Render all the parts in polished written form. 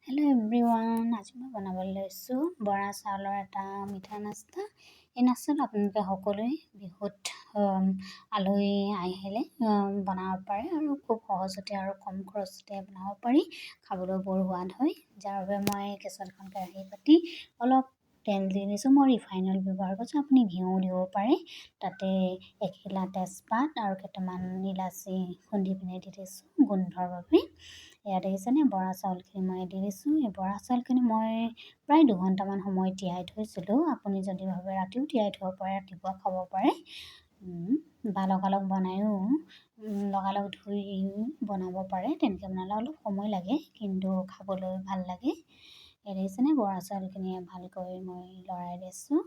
Hello' everyone, আজি মই বনাবলৈ লৈছোঁ বৰা চাউলৰ এটা মিঠা নাস্তা। এই নাস্তাটো আপোনালোকে সকলোৱে বিহুত আলহী আহিলে বনাব পাৰে আৰু খুব সহজতে আৰু কম খৰচতে বনাব পাৰি। খাবলৈ বৰ সোৱাদ হয়, যাৰ বাবে মই গেছত এখন কেৰাহী পাতি অলপ তেল দি দিছোঁ। মই ৰিফাইন অইল ব্যৱহাৰ কৰিছোঁ, আপুনি ঘিউ দিব পাৰে। তাতে এখিলা তেজপাত আৰু কেইটামান ইলাচি খুন্দি পিনে দি দিছোঁ গোন্ধৰ বাবে। এয়া দেখিছেনে, বৰা চাউলখিনি মই দি দিছোঁ। এই বৰা চাউলখিনি মই প্ৰায় 2 ঘণ্টামান সময় তিয়াই থৈছিলোঁ। আপুনি যদি ভাবে ৰাতিও তিয়াই থ'ব পাৰে, ৰাতিপুৱা খাব পাৰে বা লগালগ বনায়ো লগালগ ধুই বনাব পাৰে। তেনেকৈ বনালে অলপ সময় লাগে, কিন্তু খাবলৈ ভাল লাগে। এই দেখিছেনে, বৰা চাউলখিনি ভালকৈ মই লৰাই দিছোঁ।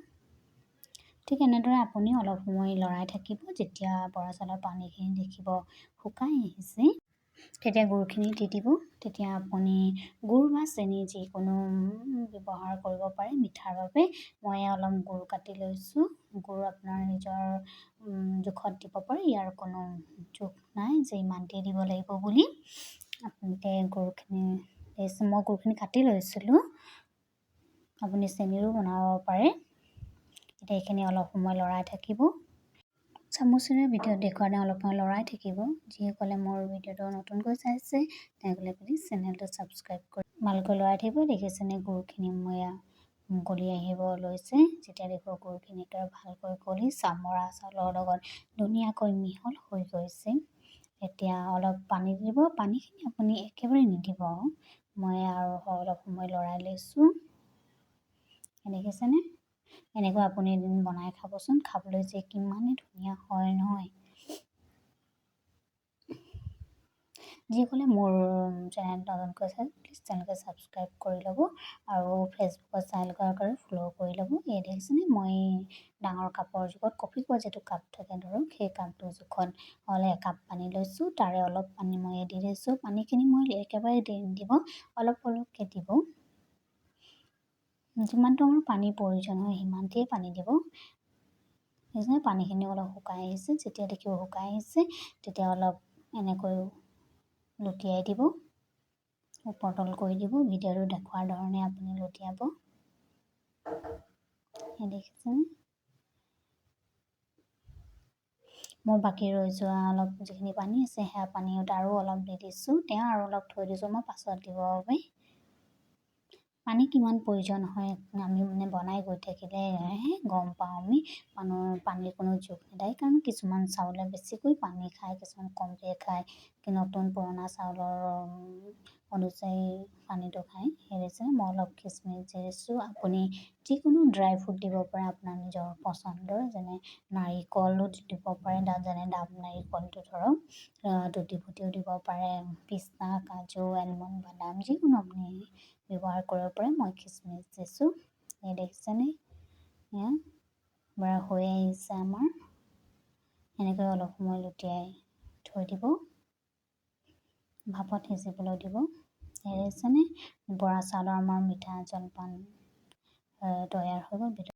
ঠিক এনেদৰে আপুনি অলপ সময় লৰাই থাকিব। যেতিয়া বৰা চাউলৰ পানীখিনি দেখিব শুকাই আহিছে, তেতিয়া গুড়খিনি দি দিব। তেতিয়া আপুনি গুড় বা চেনি যিকোনো ব্যৱহাৰ কৰিব পাৰে মিঠাৰ বাবে। মই অলপ গুড় কাটি লৈছোঁ। গুড় আপোনাৰ নিজৰ জোখত দিব পাৰে, ইয়াৰ কোনো জোখ নাই যে ইমানটোৱে দিব লাগিব বুলি। আপোনালোকে গুড়খিনি মই গুড়খিনি কাটি লৈছিলোঁ, আপুনি চেনিৰো বনাব পাৰে। এতিয়া এইখিনি অলপ সময় লৰাই থাকিব। চামুচেৰে ভিডিঅ'ত দেখুৱালে অলপ সময় লৰাই থাকিব। যিসকলে মোৰ ভিডিঅ'টো নতুনকৈ চাইছে তেওঁলোকে প্লিজ চেনেলটো ছাবস্ক্ৰাইব কৰি ভালকৈ লৰাই থাকিব। দেখিছেনে, গুড়খিনি মই গলি আহিব লৈছে। যেতিয়া দেখিব গুড়খিনি ভালকৈ গলি বৰা চাউলৰ লগত ধুনীয়াকৈ মিহল হৈ গৈছে, এতিয়া অলপ পানী দিব। পানীখিনি আপুনি একেবাৰে নিদিব, মই আৰু অলপ সময় লৰাই লৈছোঁ। দেখিছেনে, এনেকৈ আপুনি এদিন বনাই খাবচোন, খাবলৈ যে কিমানেই ধুনীয়া হয় নহয়। যিসকলে মোৰ চেনেল নতুনকৈ চাই প্লিজ চেনেলটো ছাবস্ক্ৰাইব কৰি ল'ব আৰু ফেচবুকত চাই লগাকৈ ফ'ল' কৰি ল'ব। এই দেখিছেনে, মই ডাঙৰ কাপৰ জোখত কফি খোৱা যিটো কাপ থাকে ধৰক, সেই কাপটোৰ জোখত হ'লে একাপ পানী লৈছোঁ। তাৰে অলপ পানী মই দি দিছোঁ। পানীখিনি মই একেবাৰে দিব, অলপ অলপকৈ দিব। যিমানটো আমাৰ পানীৰ প্ৰয়োজন হয় সিমানটোৱেই পানী দিব। সেইকাৰণে পানীখিনি অলপ শুকাই আহিছে। যেতিয়া দেখিব শুকাই আহিছে, তেতিয়া অলপ এনেকৈ লুটিয়াই দিব, ওপৰতল কৰি দিব। ভিডিঅ'টো দেখুৱাৰ ধৰণে আপুনি লুটিয়াব। দেখিছেনে, মোৰ বাকী ৰৈ যোৱা অলপ যিখিনি পানী আছে সেয়া পানীত আৰু অলপ দি দিছোঁ। তেওঁ আৰু অলপ থৈ দিছোঁ মই পাছত দিবৰ বাবে। পানী কিমান প্ৰয়োজন হয় আমি বনাই গৈ থাকিলেহে গম পাওঁ আমি। পানীৰ কোনো জোখ নাথাকে, কাৰণ কিছুমান চাউলে বেছিকৈ পানী খায়, কিছুমান কমকৈ খায়। নতুন পুৰণা চাউলৰ অনুযায়ী পানীটো খায়। সেই মই অলপ খিচমিচ দি দিছোঁ। আপুনি যিকোনো ড্ৰাই ফ্ৰুট দিব পাৰে আপোনাৰ নিজৰ পচন্দৰ, যেনে নাৰিকলো দিব পাৰে, যেনে ডাব নাৰিকলটো ধৰক টুটি ফুটিও দিব পাৰে, পিস্তা, কাজু, এলমণ্ড, বাদাম যিকোনো আপুনি ব্যৱহাৰ কৰিব পাৰে। মই খিচমিচ দিছোঁ। এই দেখিছেনে, এয়া বৰা হৈ আহিছে আমাৰ। এনেকৈ অলপ সময় লুটিয়াই থৈ দিব, ভাপত সিজিবলৈ দিব। এই দেখিছেনে, বৰা চাউলৰ আমাৰ মিঠা জলপান তৈয়াৰ হৈ গ'ল।